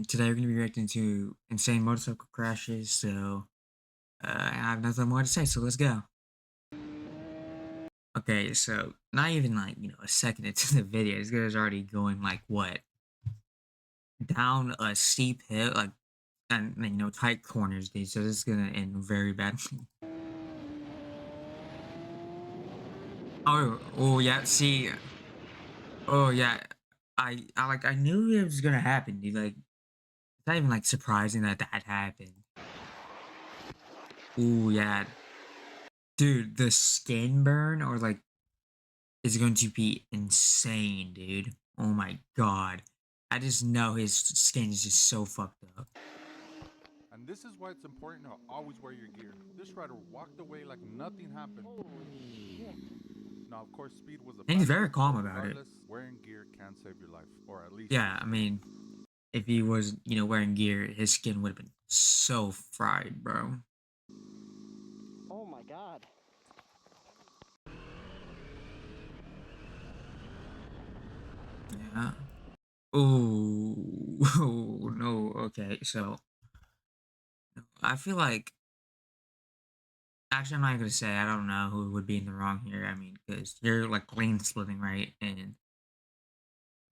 Today we're gonna be reacting to insane motorcycle crashes. I have nothing more to say. So let's go. Okay, so not even like a second into the video, this guy's already going like what down a steep hill, like and tight corners, dude. So this is gonna end very badly. Oh yeah. See, oh yeah. I knew it was gonna happen, dude. Like it's not even like surprising that that happened. Oh yeah, dude. The skin burn or like is going to be insane, dude. Oh my god. I just know his skin is just so fucked up. And this is why it's important to always wear your gear. This rider walked away like nothing happened. Now, of course, speed was a And he's factor, very calm but about it. regardless, wearing gear can save your life, or at least your Yeah, I skin. mean, if he was, wearing gear, his skin would have been so fried, bro. Oh my god. Yeah. Oh, oh no. Okay, so I feel like actually I'm not gonna say I don't know who would be in the wrong here. I mean, because you're like lane splitting, right? And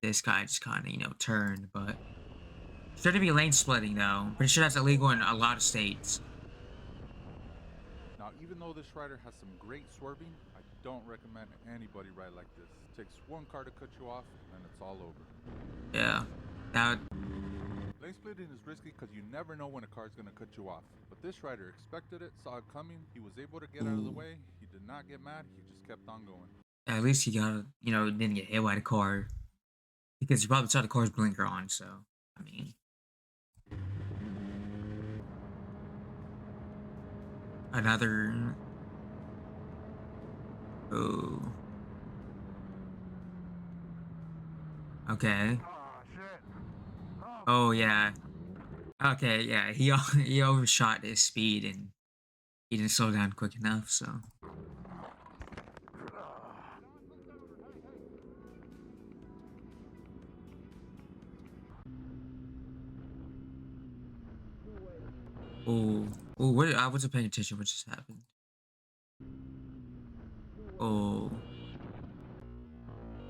this guy just kind of turned, but shouldn't be lane splitting though. Pretty sure that's illegal in a lot of states. Now, even though this rider has some great swerving, I don't recommend anybody ride like this. It takes one car to cut you off, and it's all over. Yeah. That Lane splitting is risky because you never know when a car is going to cut you off. But this rider expected it, saw it coming, he was able to get out of the ooh. way, he did not get mad, he just kept on going. At least he got didn't get hit by the car because you probably saw the car's blinker on. So I mean, another. Oh. Okay. Oh yeah. Okay. Yeah. He overshot his speed and he didn't slow down quick enough. So. Oh. Oh. What? I wasn't paying attention. What just happened? Oh.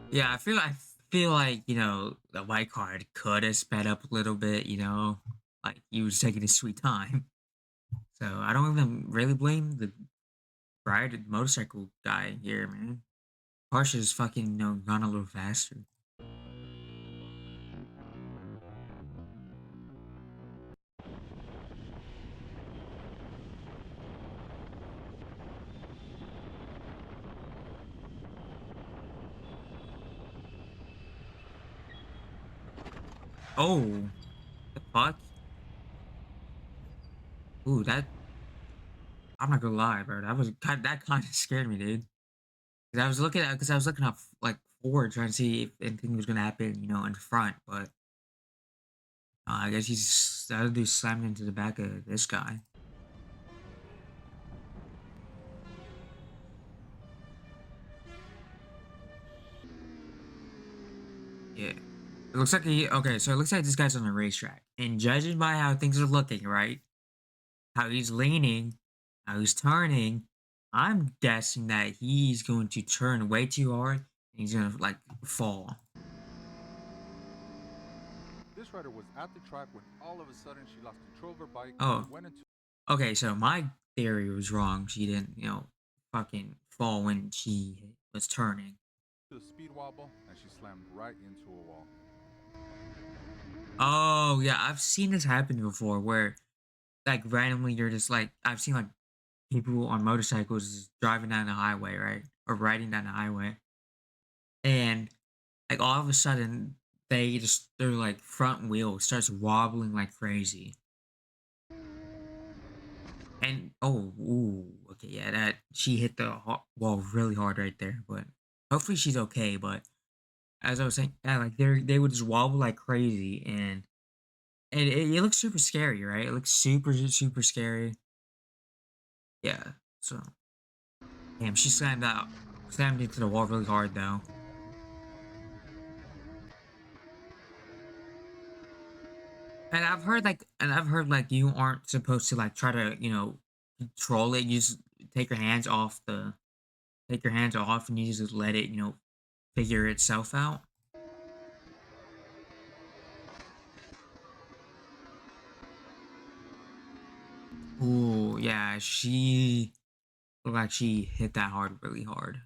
Yeah, I feel like, the white card could have sped up a little bit, like he was taking his sweet time. So I don't even really blame the ride motorcycle guy here, man. Car should just fucking, gone a little faster. Oh, the fuck? Ooh, that I'm not gonna lie, bro. That kind of scared me, dude. Because I was looking up like forward trying to see if anything was gonna happen, in front, but I guess he's that other dude slammed into the back of this guy. Yeah. It looks like so it looks like this guy's on a racetrack. And judging by how things are looking, right? How he's leaning, how he's turning, I'm guessing that he's going to turn way too hard and he's gonna like fall. This rider was at the track when all of a sudden she lost control of her bike Oh, and went into okay, so my theory was wrong. She didn't, fucking fall when she was turning. a speed wobble and she slammed right into a wall. Oh yeah, I've seen this happen before where like randomly you're just like I've seen like people on motorcycles just driving down the highway, right? Or riding down the highway. And like all of a sudden their like front wheel starts wobbling like crazy. And oh, ooh, okay, yeah, that she hit the wall really hard right there, but hopefully she's okay. But as I was saying, yeah, like they would just wobble like crazy, and it looks super scary, right? It looks super scary. Yeah. So damn, she slammed into the wall really hard though. And I've heard like you aren't supposed to like try to, control it. You just take your hands off the take your hands off and you just let it, figure itself out. Ooh, yeah, she looked like she hit that hard really hard.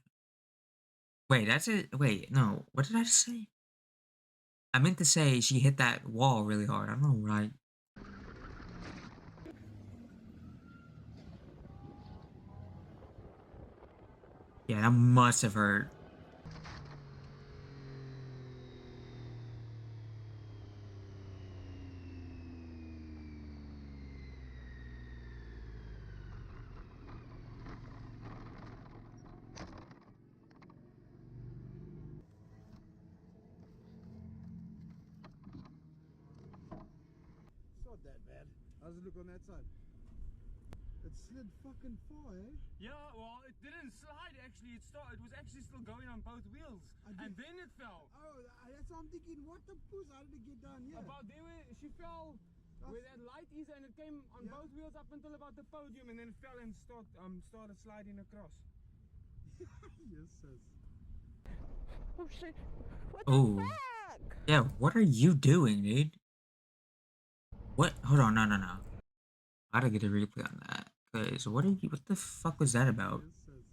Wait, that's it. Wait, no, what did I just say? I meant to say she hit that wall really hard. I don't know what I. Yeah, that must have hurt. It's not that bad. How's it look on that side? It slid fucking far, eh? Yeah, well, it didn't slide actually. It was actually still going on both wheels, and then it fell. Oh, that's what I'm thinking. What the puss? How did it get down here? About there, she fell where that light is, and it came on both wheels up until about the podium, and then it fell and started sliding across. Yes, sis. Oh shit. What the Oh, fuck? yeah. What are you doing, dude? What? Hold on, no, no, no. I gotta get a replay on that. Cause what are you? What the fuck was that about? Yes, sis.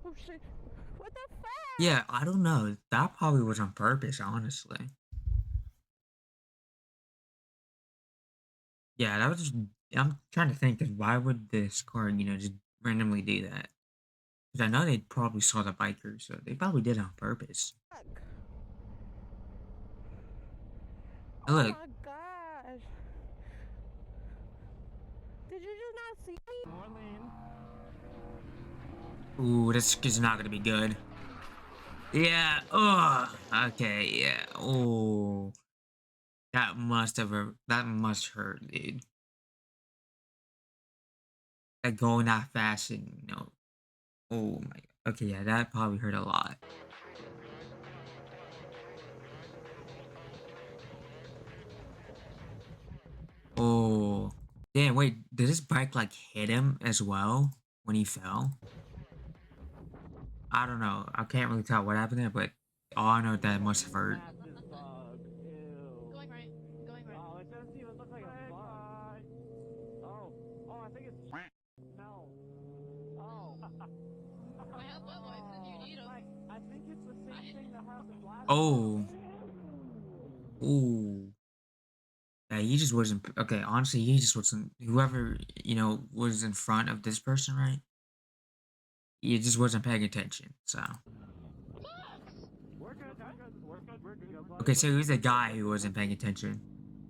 Oh shit. What the fuck? Yeah, I don't know. That probably was on purpose, honestly. Yeah, that was just. I'm trying to think. Cause why would this car, just randomly do that? Because I know they probably saw the biker, so they probably did it on purpose. And Oh look, my gosh. Did you just not see me? More lean. ooh, this is not gonna be good. Yeah. Oh. Okay. Yeah. Oh, that must hurt, dude. Like going that fast and Oh my. Okay. Yeah, that probably hurt a lot. Oh. Damn. Wait. Did this bike like hit him as well when he fell? I don't know. I can't really tell what happened there, but all I know that must have hurt. Massive bug. Ew. Going right. Going right. Oh, it doesn't even look like a bug. Oh. Oh, I think it's no. Oh. I have wet wipes if you need them. I think it's the same thing that happened last Oh. Ooh. Yeah, he just wasn't okay. Honestly, he just wasn't. Whoever was in front of this person, right? He just wasn't paying attention. So We're good, we're good, buddy. okay, so he was the guy who wasn't paying attention.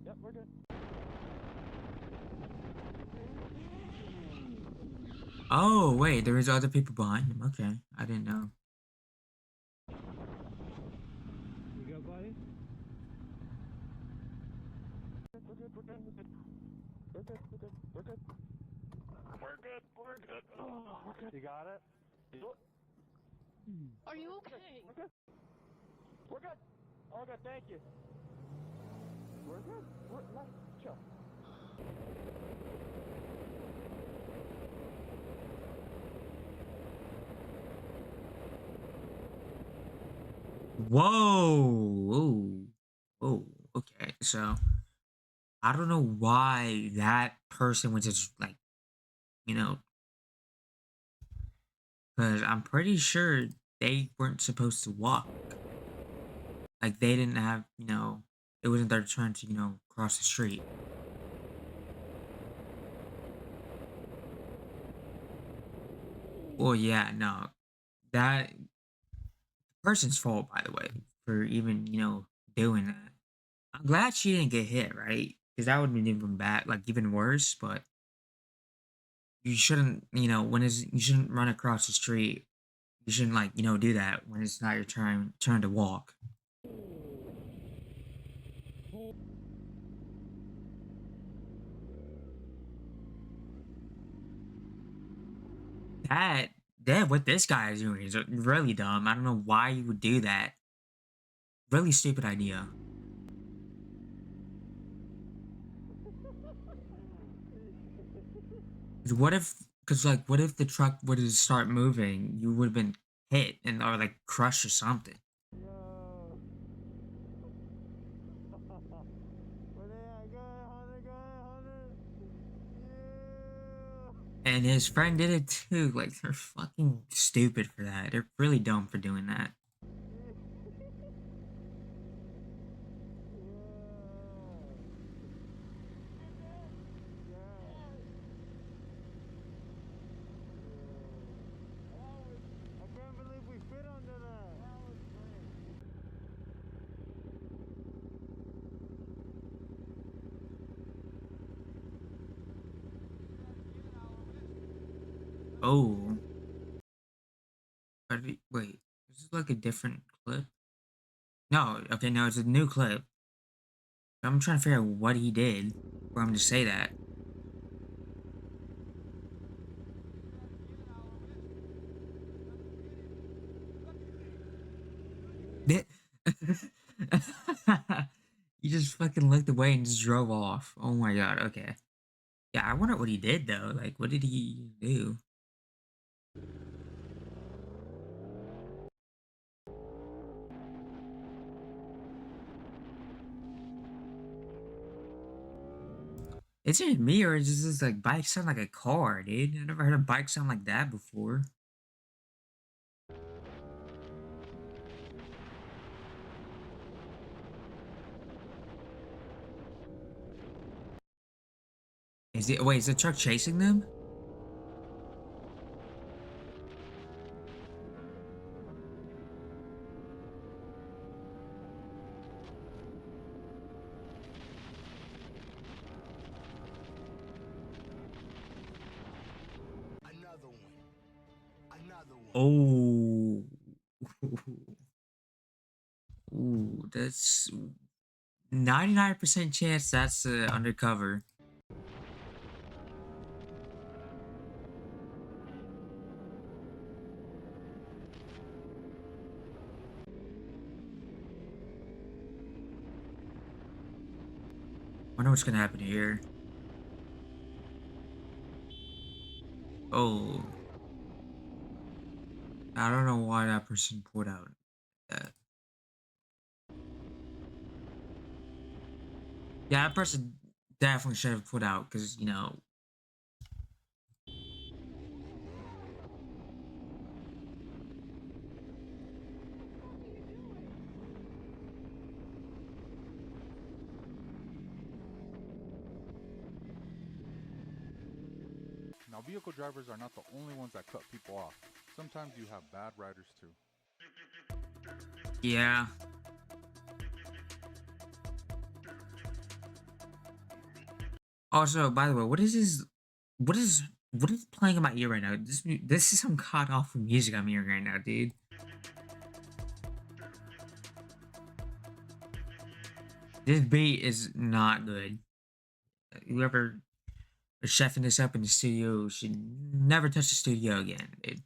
Yep, we're good. Oh wait, there was other people behind him. Okay, I didn't know. You good, buddy? We're good, we're good, we're good. We're good, we're good, we're good. We're good, we're good. Oh, we're good. You got it? Are you okay? We're good. We're good. All good, thank you. We're good. We're let's chill. Whoa! Whoa! Whoa! Okay, so I don't know why that person was just like you know, because I'm pretty sure they weren't supposed to walk. Like they didn't have, it wasn't their turn to, cross the street. Well, yeah, no, that person's fault, by the way, for even, doing that. I'm glad she didn't get hit, right? Because that would have been even bad, like even worse. But you shouldn't, you shouldn't run across the street. You shouldn't like, do that when it's not your turn to walk. That that what this guy is doing is really dumb. I don't know why you would do that. Really stupid idea. What if? Because like, what if the truck would have start moving? You would have been hit and or like crushed or something. Yo. Where they at? Go ahead, Hunter. Go ahead, Hunter. And his friend did it too. Like they're fucking stupid for that. They're really dumb for doing that. I can't believe we fit under that. Oh, wait, this is like a different clip. No, okay, no, it's a new clip. I'm trying to figure out what he did for him to say that. Did- He just fucking looked away and just drove off. Oh my god. Okay. Yeah, I wonder what he did though. Like, what did he do? Is it me or does this like bike sound like a car, dude? I never heard a bike sound like that before. Is it? Wait, is the truck chasing them? Another one. Another one. Oh. Ooh, that's 99% chance that's undercover. Wonder what's gonna happen here. Oh, I don't know why that person pulled out that. Yeah, that person definitely should have put out because you know. Now, vehicle drivers are not the only ones that cut people off. Sometimes you have bad riders too. Yeah. Also, by the way, what is this? What is what is playing in my ear right now? This is some god awful music I'm hearing right now, dude. This beat is not good. Whoever is chefing this up in the studio should never touch the studio again, dude.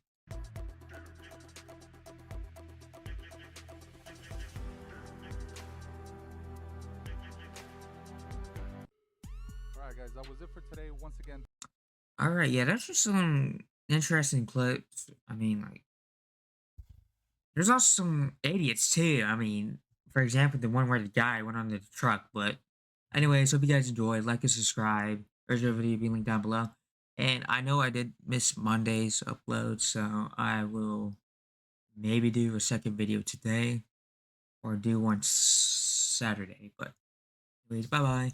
Alright, guys, that was it for today. Once again, All right, yeah, that's just some interesting clips. I mean, like, there's also some idiots too. I mean, for example, the one where the guy went on the truck. But, anyways, hope you guys enjoyed. Like and subscribe. Original video be linked down below. And I know I did miss Monday's upload, so I will maybe do a second video today or do one Saturday. But, anyways, bye bye.